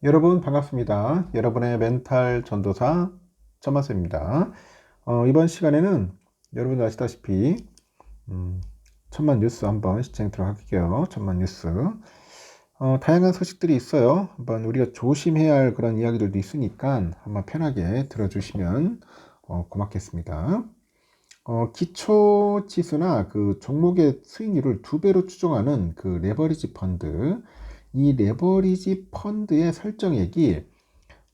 여러분 반갑습니다. 여러분의 멘탈 전도사 천만세입니다. 이번 시간에는 여러분 아시다시피 천만 뉴스 한번 시청하도록 할게요. 천만 뉴스. 다양한 소식들이 있어요. 한번 우리가 조심해야 할 그런 이야기들도 있으니까 한번 편하게 들어주시면 고맙겠습니다. 기초 지수나 그 종목의 수익률을 2배로 추정하는 그 레버리지 펀드, 이 레버리지 펀드의 설정액이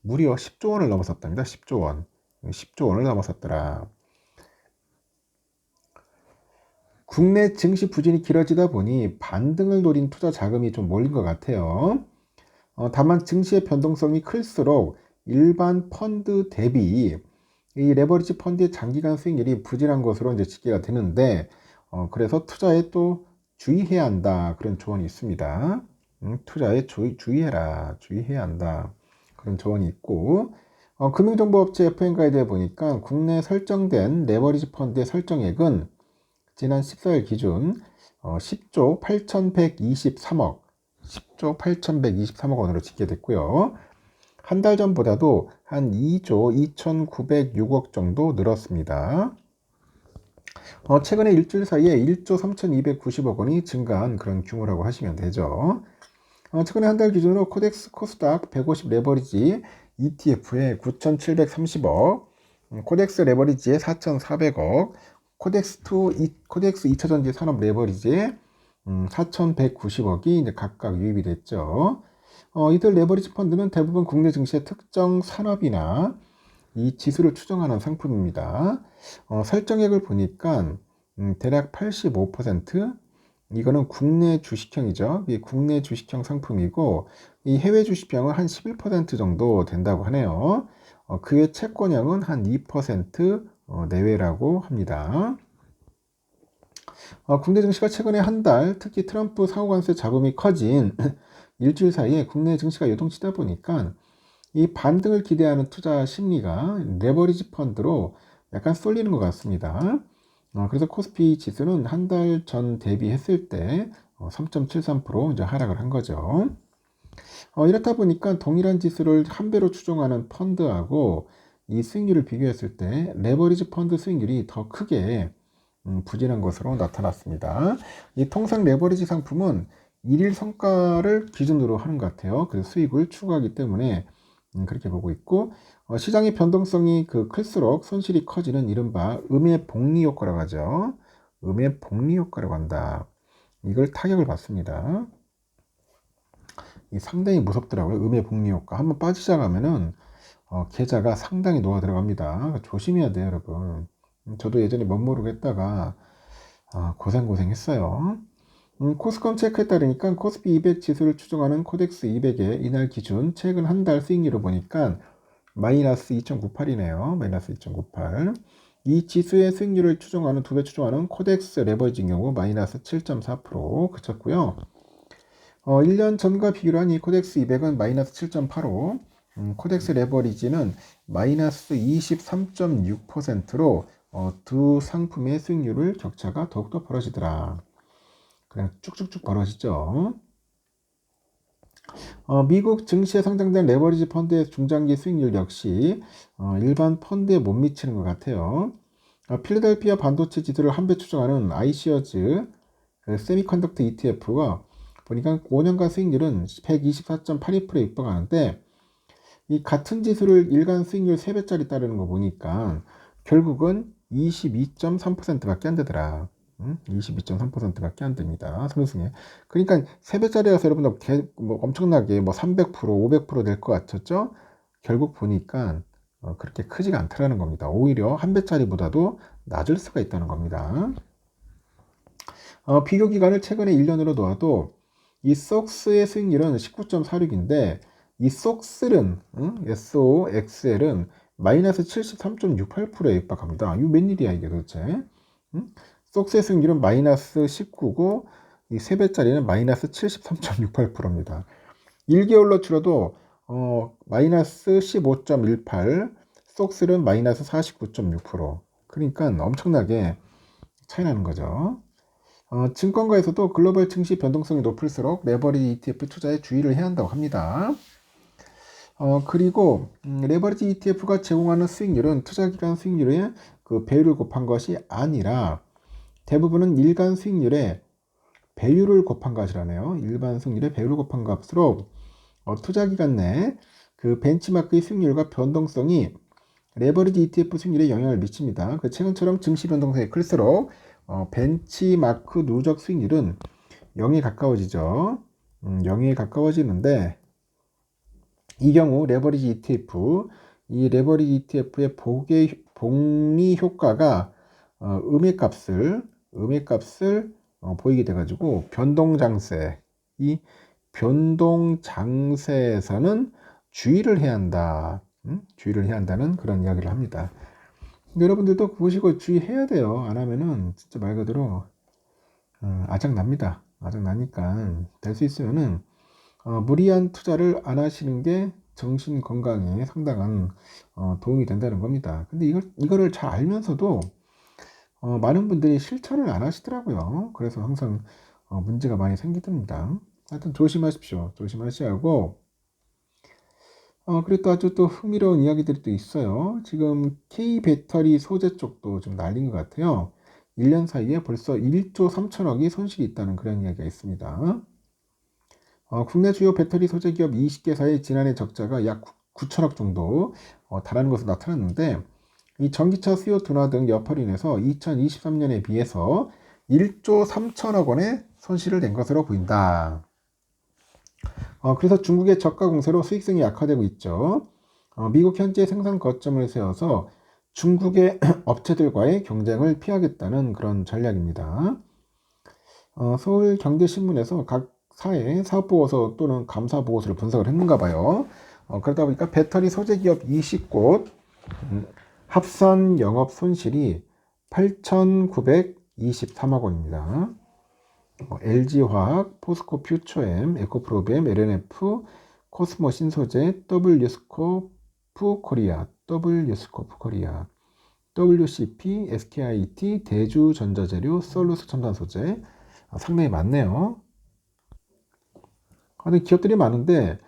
무려 10조 원을 넘어섰답니다. 10조 원. 10조 원을 넘어섰더라. 국내 증시 부진이 길어지다 보니 반등을 노린 투자 자금이 좀 몰린 것 같아요. 다만 증시의 변동성이 클수록 일반 펀드 대비 이 레버리지 펀드의 장기간 수익률이 부진한 것으로 이제 집계가 되는데, 그래서 투자에 또 주의해야 한다. 그런 조언이 있습니다. 투자에 주의해야 한다. 그런 조언이 있고, 금융정보업체 FN가이드에 보니까 국내 설정된 레버리지 펀드의 설정액은 지난 14일 기준 10조 8,123억, 10조 8,123억 원으로 집계됐고요. 한 달 전보다도 한 2조 2,906억 정도 늘었습니다. 최근에 일주일 사이에 1조 3,290억 원이 증가한 그런 규모라고 하시면 되죠. 최근에 한 달 기준으로 코덱스 코스닥 150 레버리지 ETF에 9,730억, 코덱스 레버리지에 4,400억, 코덱스 2차전지 산업 레버리지에 4,190억이 이제 각각 유입이 됐죠. 이들 레버리지 펀드는 대부분 국내 증시의 특정 산업이나 이 지수를 추정하는 상품입니다. 설정액을 보니까 대략 85%, 이거는 국내 주식형이죠. 이 국내 주식형 상품이고, 이 해외 주식형은 한 11% 정도 된다고 하네요. 그 외 채권형은 한 2% 내외라고 합니다. 국내 증시가 최근에 한 달, 특히 트럼프 상호관세 잡음이 커진 일주일 사이에 국내 증시가 요동치다 보니까 이 반등을 기대하는 투자 심리가 레버리지 펀드로 약간 쏠리는 것 같습니다. 그래서 코스피 지수는 한 달 전 대비했을 때 3.73% 이제 하락을 한 거죠. 이렇다 보니까 동일한 지수를 한 배로 추정하는 펀드하고 이 수익률을 비교했을 때 레버리지 펀드 수익률이 더 크게 부진한 것으로 나타났습니다. 이 통상 레버리지 상품은 일일 성과를 기준으로 하는 것 같아요. 그래서 수익을 추구하기 때문에 그렇게 보고 있고, 시장의 변동성이 클수록 손실이 커지는 이른바 음의 복리 효과라고 하죠. 음의 복리 효과라고 한다. 이걸 타격을 받습니다. 이 상당히 무섭더라고요. 음의 복리 효과. 한번 빠지자가면은 계좌가 상당히 녹아 들어갑니다. 조심해야 돼요, 여러분. 저도 예전에 멋모르고 했다가 고생했어요. 코스컴 체크에 따르니까 코스피 200 지수를 추정하는 코덱스 200의 이날 기준 최근 한 달 수익률을 보니까 마이너스 2.98이네요. 마이너스 2.98. 이 지수의 수익률을 추정하는 2배 추정하는 코덱스 레버리지 경우 마이너스 7.4% 그쳤고요. 1년 전과 비교로 한 이 코덱스 200은 마이너스 7.85, 코덱스 레버리지는 마이너스 23.6%로 두 상품의 수익률을 격차가 더욱더 벌어지더라. 그냥 쭉쭉쭉 벌어지죠. 미국 증시에 상장된 레버리지 펀드의 중장기 수익률 역시 일반 펀드에 못 미치는 것 같아요. 필라델피아 반도체 지수를 한 배 추정하는 아이시어즈 세미컨덕터 ETF가 보니까 5년간 수익률은 124.82%에 육박하는데, 이 같은 지수를 일간 수익률 3배짜리 따르는 거 보니까 결국은 22.3%밖에 안 되더라. 22.3%밖에 안 됩니다. 상승에. 그러니까 3배짜리라서 여러분들 뭐 엄청나게 뭐 300%, 500%될 것 같았죠? 결국 보니까 그렇게 크지가 않다라는 겁니다. 오히려 한 배짜리보다도 낮을 수가 있다는 겁니다. 비교 기간을 최근에 1년으로 놓아도 이 속스의 수익률은 19.46인데 이 속슬은 SOXL은 마이너스 73.68%에 육박합니다. 이거 웬일이야 이게 도대체? 속스의 수익률은 마이너스 19고 이 3배짜리는 마이너스 73.68%입니다. 1개월로 치러도 마이너스 15.18, 속슬은 마이너스 49.6%. 그러니까 엄청나게 차이 나는 거죠. 증권가에서도 글로벌 증시 변동성이 높을수록 레버리지 ETF 투자에 주의를 해야 한다고 합니다. 그리고 레버리지 ETF가 제공하는 수익률은 투자기간 수익률의 그 배율을 곱한 것이 아니라 대부분은 일간 수익률의 배율을 곱한 값이라네요. 일반 수익률의 배율을 곱한 값으로 투자기간 내 그 벤치마크의 수익률과 변동성이 레버리지 ETF 수익률에 영향을 미칩니다. 그 최근처럼 증시 변동성이 클수록 벤치마크 누적 수익률은 0에 가까워지죠. 0에 가까워지는데 이 경우 레버리지 ETF, 이 레버리지 ETF의 복리 효과가 음의 값을 보이게 돼가지고 변동장세, 이 변동장세에서는 주의를 해야 한다. 주의를 해야 한다는 그런 이야기를 합니다. 여러분들도 보시고 주의해야 돼요. 안 하면은 진짜 말 그대로 아작납니다. 아작나니까 될 수 있으면은 무리한 투자를 안 하시는 게 정신 건강에 상당한 도움이 된다는 겁니다. 근데 이거를 잘 알면서도 많은 분들이 실천을 안 하시더라고요. 그래서 항상 문제가 많이 생기답니다. 하여튼 조심하십시오. 조심하시고 그리고 또 아주 또 흥미로운 이야기들이 또 있어요. 지금 K 배터리 소재 쪽도 좀 날린 것 같아요. 1년 사이에 벌써 1조 3천억이 손실이 있다는 그런 이야기가 있습니다. 국내 주요 배터리 소재 기업 20개사의 지난해 적자가 약 9천억 정도 달하는 것으로 나타났는데 이 전기차 수요 둔화 등 여파로 인해서 2023년에 비해서 1조 3천억 원의 손실을 낸 것으로 보인다. 그래서 중국의 저가 공세로 수익성이 약화되고 있죠. 미국 현재 생산 거점을 세워서 중국의 업체들과의 경쟁을 피하겠다는 그런 전략입니다. 서울경제신문에서 각 사의 사업보고서 또는 감사보고서를 분석을 했는가 봐요. 그러다 보니까 배터리 소재기업 20곳 합산 영업 손실이 8,923억 원입니다. LG화학, 포스코 퓨처엠, 에코프로비엠, LNF, 코스모 신소재, W스코프 코리아, WCP, SKIT, 대주전자재료, 솔루스 첨단소재 상당히 많네요. 기업들이 많은데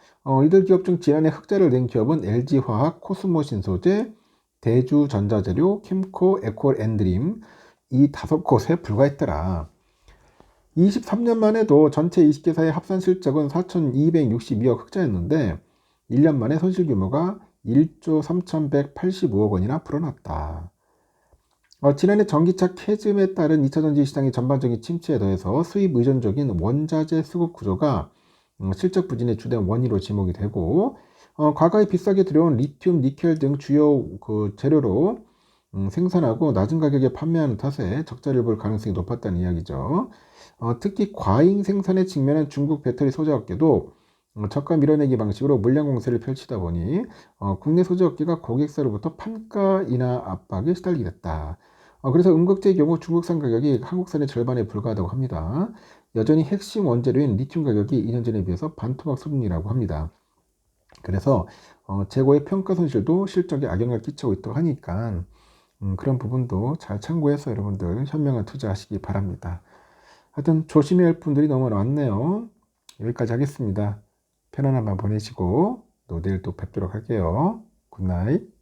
이들 기업 중 지난해 흑자를 낸 기업은 LG화학, 코스모 신소재, 대주전자재료, 캠코, 에콜앤드림 이 5곳에 불과했더라. 23년 만에도 전체 20개사의 합산 실적은 4,262억 흑자였는데 1년 만에 손실 규모가 1조 3,185억 원이나 불어났다. 지난해 전기차 캐즘에 따른 2차 전지 시장의 전반적인 침체에 더해서 수입 의존적인 원자재 수급 구조가 실적 부진의 주된 원인으로 지목이 되고 과거에 비싸게 들여온 리튬, 니켈 등 주요 그 재료로 생산하고 낮은 가격에 판매하는 탓에 적자를 볼 가능성이 높았다는 이야기죠. 특히 과잉 생산에 직면한 중국 배터리 소재업계도 저가 밀어내기 방식으로 물량 공세를 펼치다 보니 국내 소재업계가 고객사로부터 판가 인하 압박에 시달리게 됐다. 그래서 음극재의 경우 중국산 가격이 한국산의 절반에 불과하다고 합니다. 여전히 핵심 원재료인 리튬 가격이 2년 전에 비해서 반토막 수준이라고 합니다. 그래서 재고의 평가 손실도 실적에 악영향을 끼치고 있다고 하니까 그런 부분도 잘 참고해서 여러분들 현명한 투자하시기 바랍니다. 하여튼 조심해야 할 분들이 너무 많네요. 여기까지 하겠습니다. 편안한 밤 보내시고 또 내일 또 뵙도록 할게요. 굿나잇.